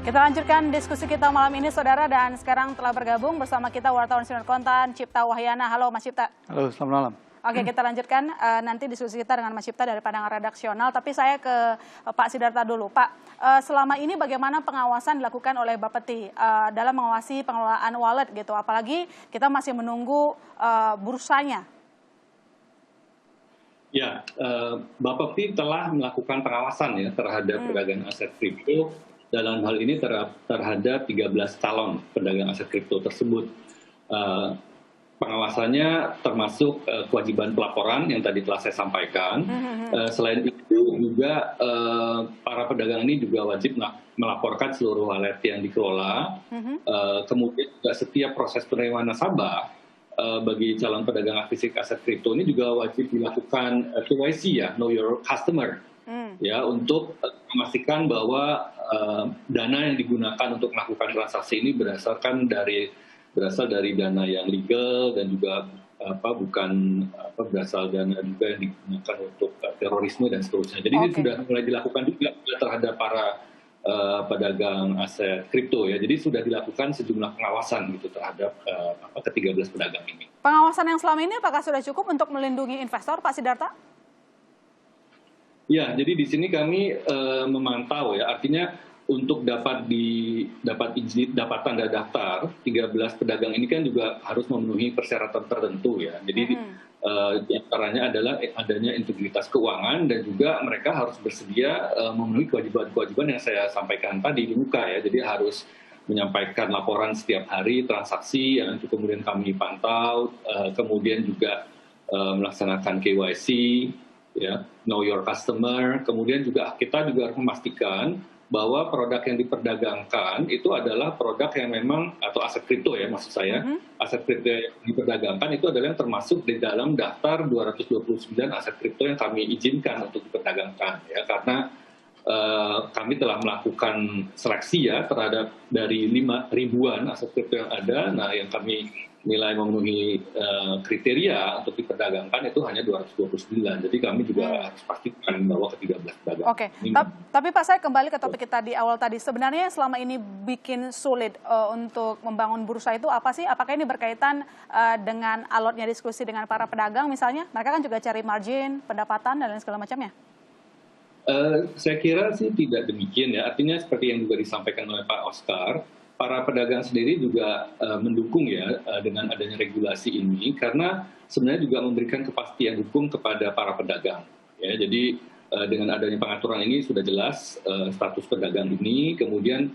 Kita lanjutkan diskusi kita malam ini, saudara, dan sekarang telah bergabung bersama kita wartawan Sinar Kontan, Cipta Wahyana. Halo, Mas Cipta. Halo, selamat malam. Oke, kita lanjutkan nanti diskusi kita dengan Mas Cipta dari pandangan redaksional. Tapi saya ke Pak Sidarta dulu. Pak, selama ini bagaimana pengawasan dilakukan oleh Bapeti dalam mengawasi pengelolaan wallet gitu? Apalagi kita masih menunggu bursanya. Ya, Bapeti telah melakukan pengawasan ya terhadap pedagang aset kripto. Dalam hal ini terhadap 13 calon pedagang aset kripto tersebut. Pengawasannya termasuk kewajiban pelaporan yang tadi telah saya sampaikan. Selain itu juga para pedagang ini juga wajib melaporkan seluruh wallet yang dikelola. Kemudian juga setiap proses penerimaan nasabah bagi calon pedagang fisik aset kripto ini juga wajib dilakukan KYC ya, Know Your Customer. Ya, untuk memastikan bahwa dana yang digunakan untuk melakukan transaksi ini berasal dari dana yang legal dan juga berasal dana juga yang digunakan untuk terorisme dan seterusnya. Jadi ini sudah mulai dilakukan juga terhadap para pedagang aset kripto ya. Jadi sudah dilakukan sejumlah pengawasan gitu terhadap ke-13 pedagang ini. Pengawasan yang selama ini apakah sudah cukup untuk melindungi investor, Pak Sidarta? Ya, jadi di sini kami memantau ya, artinya untuk dapat tanda daftar 13 pedagang ini kan juga harus memenuhi persyaratan tertentu ya. Jadi di antaranya adalah adanya integritas keuangan dan juga mereka harus bersedia memenuhi kewajiban-kewajiban yang saya sampaikan tadi di muka ya. Jadi harus menyampaikan laporan setiap hari transaksi yang itu kemudian kami pantau, kemudian juga melaksanakan KYC. Ya, know your customer. Kemudian juga kita juga harus memastikan bahwa produk yang diperdagangkan itu adalah produk yang memang atau aset kripto ya maksud saya, aset kripto yang diperdagangkan itu adalah yang termasuk di dalam daftar 229 aset kripto yang kami izinkan untuk diperdagangkan ya, karena kami telah melakukan seleksi ya terhadap dari 5.000-an aset kripto yang ada. Nah, yang kami nilai memenuhi kriteria untuk diperdagangkan itu hanya 229. Jadi kami juga harus pastikan bahwa ke-13 pedagang. Oke, tapi Pak, saya kembali ke topik kita di awal tadi. Sebenarnya selama ini bikin sulit untuk membangun bursa itu apa sih? Apakah ini berkaitan dengan alotnya diskusi dengan para pedagang misalnya? Mereka kan juga cari margin, pendapatan, dan lain segala macamnya. Saya kira sih tidak demikian ya. Artinya seperti yang juga disampaikan oleh Pak Oscar, para pedagang sendiri juga mendukung ya dengan adanya regulasi ini karena sebenarnya juga memberikan kepastian hukum kepada para pedagang. Ya, jadi dengan adanya pengaturan ini sudah jelas status pedagang ini, kemudian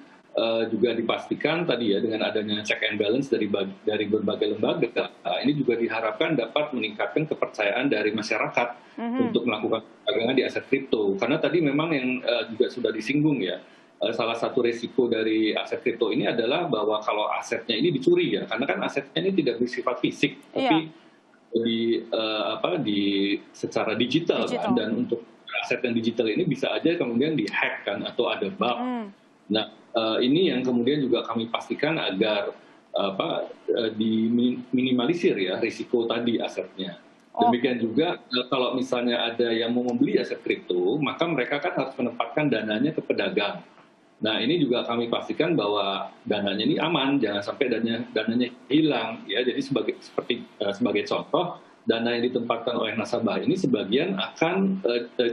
juga dipastikan tadi ya dengan adanya check and balance dari berbagai lembaga, ini juga diharapkan dapat meningkatkan kepercayaan dari masyarakat untuk melakukan perdagangan di aset kripto. Karena tadi memang yang juga sudah disinggung ya, salah satu risiko dari aset kripto ini adalah bahwa kalau asetnya ini dicuri ya, karena kan asetnya ini tidak bersifat fisik, tapi secara digital. Kan, dan untuk aset yang digital ini bisa aja kemudian dihack kan atau ada bug. Nah, ini yang kemudian juga kami pastikan agar diminimalisir ya risiko tadi asetnya. Demikian juga kalau misalnya ada yang mau membeli aset kripto, maka mereka kan harus menempatkan dananya ke pedagang. Nah, ini juga kami pastikan bahwa dananya ini aman, jangan sampai dananya hilang ya. Jadi sebagai contoh, dana yang ditempatkan oleh nasabah ini sebagian akan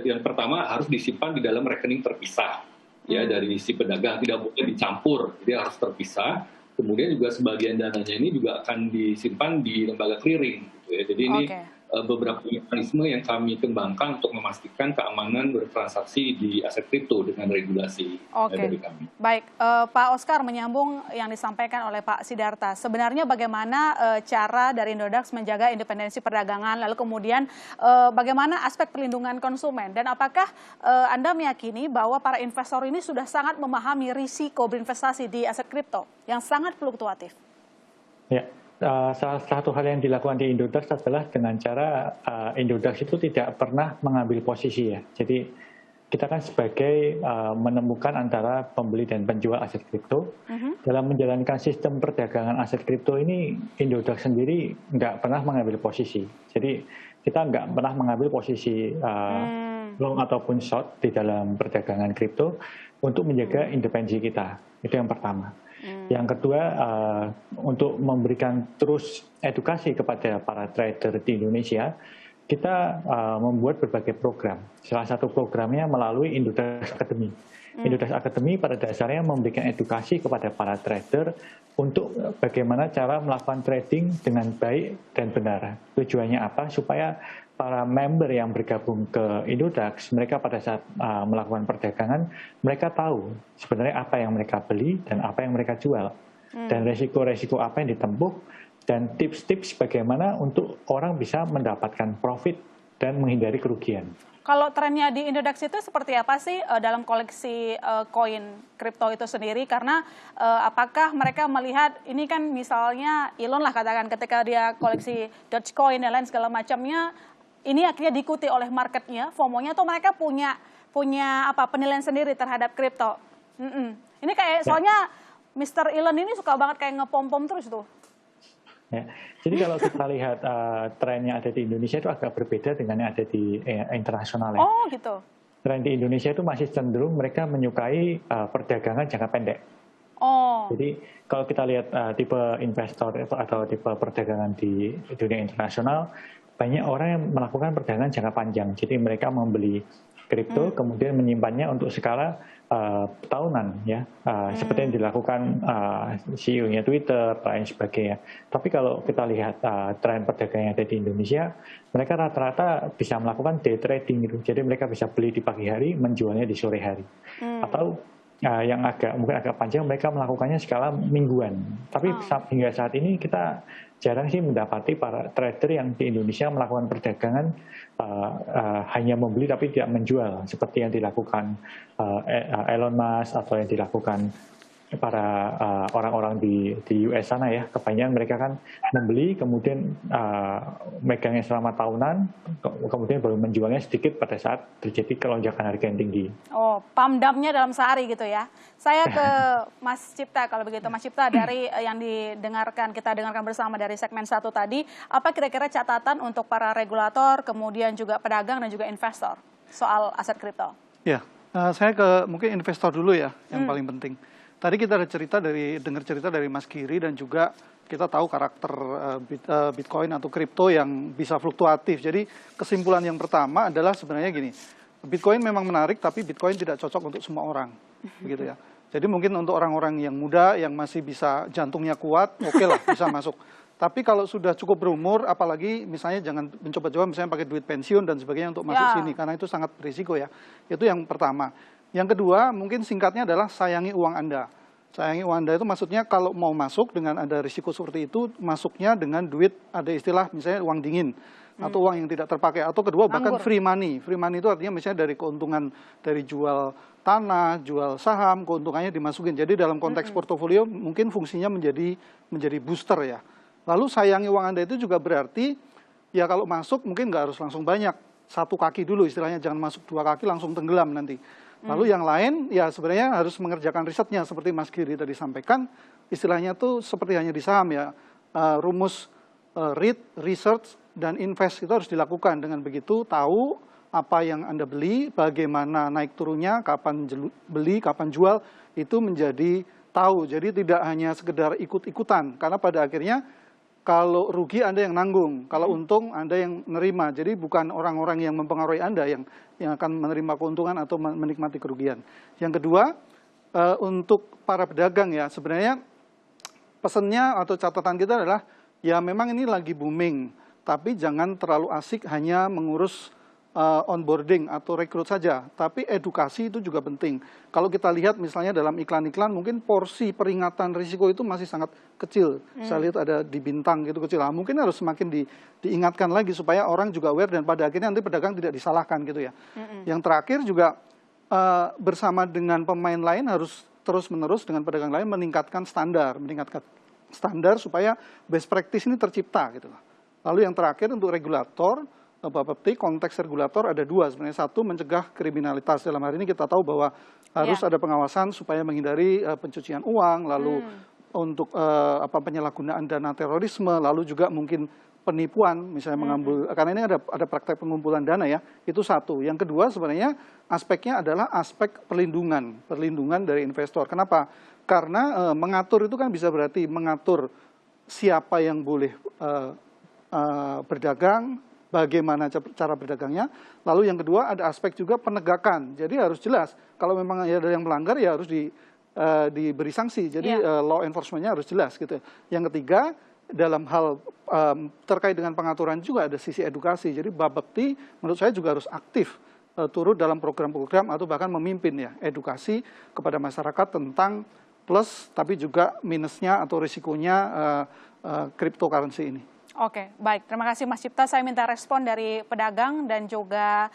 yang pertama harus disimpan di dalam rekening terpisah ya dari si pedagang, tidak boleh dicampur, dia harus terpisah. Kemudian juga sebagian dananya ini juga akan disimpan di lembaga clearing gitu ya. Jadi ini beberapa mekanisme yang kami kembangkan untuk memastikan keamanan bertransaksi di aset kripto dengan regulasi dari kami. Baik, Pak Oscar, menyambung yang disampaikan oleh Pak Sidarta. Sebenarnya bagaimana cara dari Indodax menjaga independensi perdagangan, lalu kemudian bagaimana aspek perlindungan konsumen, dan apakah Anda meyakini bahwa para investor ini sudah sangat memahami risiko berinvestasi di aset kripto yang sangat fluktuatif? Ya. Salah satu hal yang dilakukan di Indodax adalah dengan cara Indodax itu tidak pernah mengambil posisi ya. Jadi kita kan sebagai menemukan antara pembeli dan penjual aset kripto. Dalam menjalankan sistem perdagangan aset kripto ini, Indodax sendiri nggak pernah mengambil posisi. Jadi kita nggak pernah mengambil posisi long ataupun short di dalam perdagangan kripto untuk menjaga independensi kita. Itu yang pertama. Yang kedua, untuk memberikan terus edukasi kepada para trader di Indonesia, kita membuat berbagai program. Salah satu programnya melalui Indodax Academy. Indodax Academy pada dasarnya memberikan edukasi kepada para trader untuk bagaimana cara melakukan trading dengan baik dan benar. Tujuannya apa? Supaya para member yang bergabung ke Indodax, mereka pada saat melakukan perdagangan, mereka tahu sebenarnya apa yang mereka beli dan apa yang mereka jual. Dan resiko-resiko apa yang ditempuh, dan tips-tips bagaimana untuk orang bisa mendapatkan profit dan menghindari kerugian. Kalau trennya di Indodax itu seperti apa sih dalam koleksi koin kripto itu sendiri? Karena apakah mereka melihat ini kan misalnya Elon lah katakan ketika dia koleksi Dogecoin dan lain segala macamnya, ini akhirnya diikuti oleh marketnya, FOMO-nya, atau mereka punya penilaian sendiri terhadap kripto? Ini kayak soalnya Mr. Elon ini suka banget kayak ngepom-pom terus tuh. Ya. Jadi kalau kita lihat tren yang ada di Indonesia itu agak berbeda dengan yang ada di internasional. Ya. Oh gitu. Tren di Indonesia itu masih cenderung mereka menyukai perdagangan jangka pendek. Oh. Jadi kalau kita lihat tipe investor atau tipe perdagangan di dunia internasional, banyak orang yang melakukan perdagangan jangka panjang. Jadi mereka membeli kripto kemudian menyimpannya untuk skala tahunan, ya, seperti yang dilakukan CEO-nya Twitter, lain sebagainya. Tapi kalau kita lihat tren perdagangan yang ada di Indonesia, mereka rata-rata bisa melakukan day trading gitu. Jadi mereka bisa beli di pagi hari, menjualnya di sore hari. Atau yang mungkin agak panjang, mereka melakukannya skala mingguan. Tapi hingga saat ini kita jarang sih mendapati para trader yang di Indonesia melakukan perdagangan hanya membeli tapi tidak menjual, seperti yang dilakukan Elon Musk atau yang dilakukan para orang-orang di US sana, ya. Kebanyakan mereka kan membeli kemudian megangnya selama tahunan, kemudian baru menjualnya sedikit pada saat terjadi kelonjakan harga yang tinggi. Oh, pump dump-nya dalam sehari gitu ya. Saya ke Mas Cipta kalau begitu. Mas Cipta, dari yang kita dengarkan bersama dari segmen 1 tadi, apa kira-kira catatan untuk para regulator, kemudian juga pedagang dan juga investor soal aset kripto? Ya, saya ke mungkin investor dulu ya, yang paling penting. Tadi kita ada dengar cerita dari Mas Giri, dan juga kita tahu karakter Bitcoin atau kripto yang bisa fluktuatif. Jadi kesimpulan yang pertama adalah sebenarnya gini, Bitcoin memang menarik, tapi Bitcoin tidak cocok untuk semua orang, begitu ya. Jadi mungkin untuk orang-orang yang muda, yang masih bisa jantungnya kuat, oke lah bisa masuk. Tapi kalau sudah cukup berumur, apalagi misalnya jangan mencoba-coba misalnya pakai duit pensiun dan sebagainya untuk masuk sini, karena itu sangat berisiko ya. Itu yang pertama. Yang kedua, mungkin singkatnya adalah sayangi uang Anda. Sayangi uang Anda itu maksudnya kalau mau masuk dengan ada risiko seperti itu, masuknya dengan duit, ada istilah misalnya uang dingin, atau uang yang tidak terpakai. Atau kedua, bahkan free money. Free money itu artinya misalnya dari keuntungan dari jual tanah, jual saham, keuntungannya dimasukin. Jadi dalam konteks portofolio mungkin fungsinya menjadi booster ya. Lalu sayangi uang Anda itu juga berarti, ya kalau masuk mungkin nggak harus langsung banyak. Satu kaki dulu istilahnya, jangan masuk 2 kaki langsung tenggelam nanti. Lalu yang lain ya sebenarnya harus mengerjakan risetnya seperti Mas Giri tadi sampaikan, istilahnya tuh seperti hanya di saham ya, rumus read, research, dan invest itu harus dilakukan. Dengan begitu tahu apa yang Anda beli, bagaimana naik turunnya, kapan beli, kapan jual, itu menjadi tahu. Jadi tidak hanya sekedar ikut-ikutan, karena pada akhirnya kalau rugi Anda yang nanggung, kalau untung Anda yang nerima. Jadi bukan orang-orang yang mempengaruhi Anda yang akan menerima keuntungan atau menikmati kerugian. Yang kedua, untuk para pedagang ya, sebenarnya pesannya atau catatan kita adalah, ya memang ini lagi booming, tapi jangan terlalu asik hanya mengurus onboarding atau rekrut saja, tapi edukasi itu juga penting. Kalau kita lihat misalnya dalam iklan-iklan, mungkin porsi peringatan risiko itu masih sangat kecil. Saya lihat ada di bintang gitu kecil. Nah, mungkin harus semakin diingatkan lagi supaya orang juga aware, dan pada akhirnya nanti pedagang tidak disalahkan gitu ya. Yang terakhir juga bersama dengan pemain lain harus terus-menerus dengan pedagang lain meningkatkan standar supaya best practice ini tercipta gitu. Lalu yang terakhir untuk regulator, Bapak Peti, konteks regulator ada 2 sebenarnya. Satu, mencegah kriminalitas. Dalam hari ini kita tahu bahwa harus ada pengawasan supaya menghindari pencucian uang, lalu untuk penyalahgunaan dana terorisme, lalu juga mungkin penipuan, misalnya mengambil, karena ini ada praktek pengumpulan dana ya, itu satu. Yang kedua sebenarnya aspeknya adalah aspek perlindungan dari investor. Kenapa? Karena mengatur itu kan bisa berarti mengatur siapa yang boleh berdagang, bagaimana cara berdagangnya. Lalu yang kedua ada aspek juga penegakan. Jadi harus jelas, kalau memang ada yang melanggar ya harus diberi sanksi. Jadi law enforcement-nya harus jelas gitu. Yang ketiga, dalam hal terkait dengan pengaturan juga ada sisi edukasi. Jadi Bapepti menurut saya juga harus aktif turut dalam program-program atau bahkan memimpin ya edukasi kepada masyarakat tentang plus tapi juga minusnya atau risikonya cryptocurrency ini. Oke, baik. Terima kasih Mas Cipta. Saya minta respon dari pedagang dan juga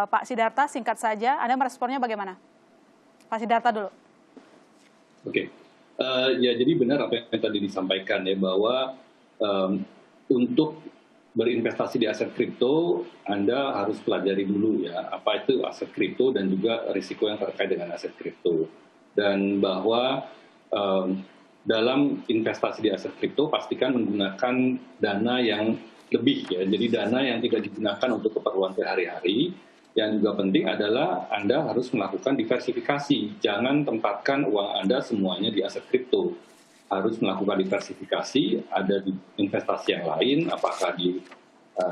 Pak Sidarta, singkat saja. Anda meresponnya bagaimana? Pak Sidarta dulu. Oke. Ya, jadi benar apa yang tadi disampaikan ya, bahwa untuk berinvestasi di aset kripto, Anda harus pelajari dulu ya, apa itu aset kripto dan juga risiko yang terkait dengan aset kripto. Dan bahwa dalam investasi di aset kripto, pastikan menggunakan dana yang lebih ya, jadi dana yang tidak digunakan untuk keperluan sehari-hari. Yang juga penting adalah Anda harus melakukan diversifikasi. Jangan tempatkan uang Anda semuanya di aset kripto. Harus melakukan diversifikasi, ada di investasi yang lain, apakah di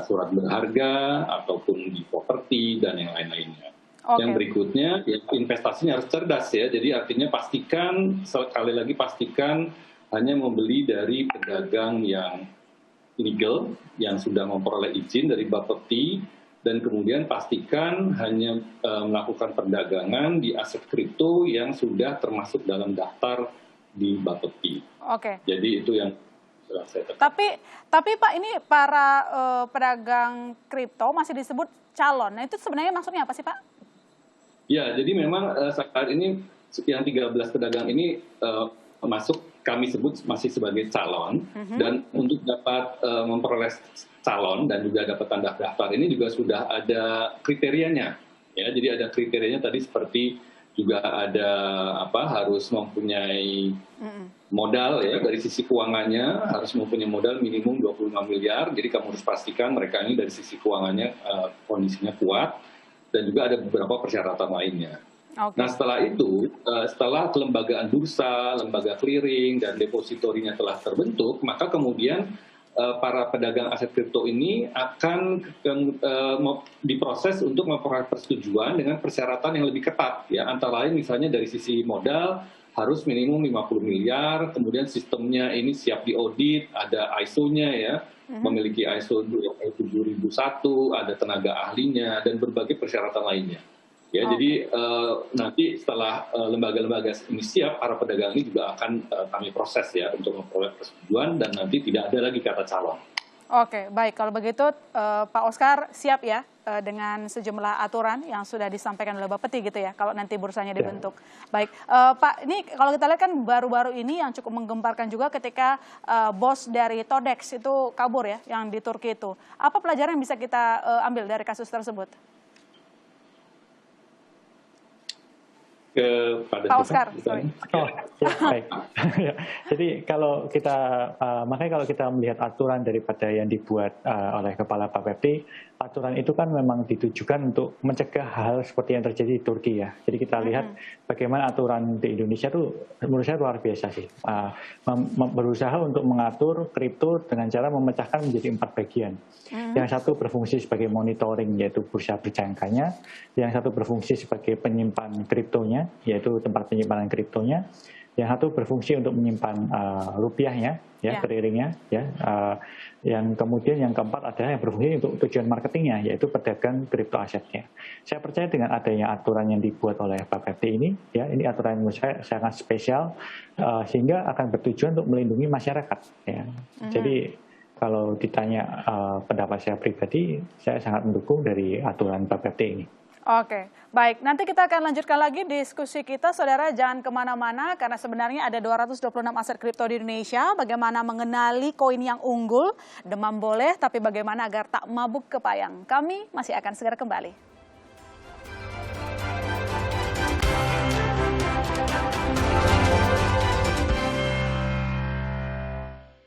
surat berharga, ataupun di properti, dan yang lain-lainnya. Yang berikutnya, ya, investasinya harus cerdas ya. Jadi artinya pastikan, sekali lagi pastikan hanya membeli dari pedagang yang legal, yang sudah memperoleh izin dari Bapepti, dan kemudian pastikan hanya melakukan perdagangan di aset kripto yang sudah termasuk dalam daftar di Bapepti. Oke. Jadi itu yang saya tekan. Tapi Pak, ini para pedagang kripto masih disebut calon. Nah itu sebenarnya maksudnya apa sih Pak? Ya, jadi memang saat ini yang 13 pedagang ini masuk, kami sebut masih sebagai calon, dan untuk dapat memperoleh calon dan juga dapat tanda daftar ini juga sudah ada kriterianya. Ya, jadi ada kriterianya tadi seperti juga ada harus mempunyai modal ya, dari sisi keuangannya harus mempunyai modal minimum 25 miliar. Jadi kamu harus pastikan mereka ini dari sisi keuangannya kondisinya kuat, dan juga ada beberapa persyaratan lainnya. Nah setelah itu, setelah kelembagaan bursa, lembaga clearing, dan depositorinya telah terbentuk, maka kemudian para pedagang aset kripto ini akan diproses untuk memperoleh persetujuan dengan persyaratan yang lebih ketat. Ya, antara lain misalnya dari sisi modal harus minimum 50 miliar, kemudian sistemnya ini siap diaudit, ada ISO-nya ya, memiliki ISO 7001, ada tenaga ahlinya, dan berbagai persyaratan lainnya. Ya, jadi nanti setelah lembaga-lembaga ini siap, para pedagang ini juga akan kami proses ya untuk memperoleh persetujuan, dan nanti tidak ada lagi kata calon. Oke, baik. Kalau begitu Pak Oscar siap ya dengan sejumlah aturan yang sudah disampaikan oleh Bapepti gitu ya, kalau nanti bursanya dibentuk. Baik, Pak, ini kalau kita lihat kan baru-baru ini yang cukup menggemparkan juga ketika bos dari Todex itu kabur ya, yang di Turki itu. Apa pelajaran yang bisa kita ambil dari kasus tersebut? Kepada Pak Oscar, sorry. Oh, ya, baik. Jadi kalau kita, makanya kalau kita melihat aturan daripada yang dibuat oleh Kepala Bapepti, aturan itu kan memang ditujukan untuk mencegah hal seperti yang terjadi di Turki ya. Jadi kita lihat bagaimana aturan di Indonesia itu menurut saya luar biasa sih. Berusaha untuk mengatur kripto dengan cara memecahkan menjadi 4 bagian. Yang satu berfungsi sebagai monitoring, yaitu bursa berjangkanya. Yang satu berfungsi sebagai penyimpan kriptonya, yaitu tempat penyimpanan kriptonya. Yang satu berfungsi untuk menyimpan rupiahnya, ya, clearingnya, ya. Yang kemudian yang keempat adalah yang berfungsi untuk tujuan marketingnya, yaitu pedagang kripto asetnya. Saya percaya dengan adanya aturan yang dibuat oleh Bapepti ini, ya, ini aturan yang menurut saya sangat spesial, sehingga akan bertujuan untuk melindungi masyarakat. Ya. Jadi kalau ditanya pendapat saya pribadi, saya sangat mendukung dari aturan Bapepti ini. Oke, baik. Nanti kita akan lanjutkan lagi diskusi kita, saudara. Jangan kemana-mana, karena sebenarnya ada 226 aset kripto di Indonesia. Bagaimana mengenali koin yang unggul, demam boleh, tapi bagaimana agar tak mabuk kepayang. Kami masih akan segera kembali.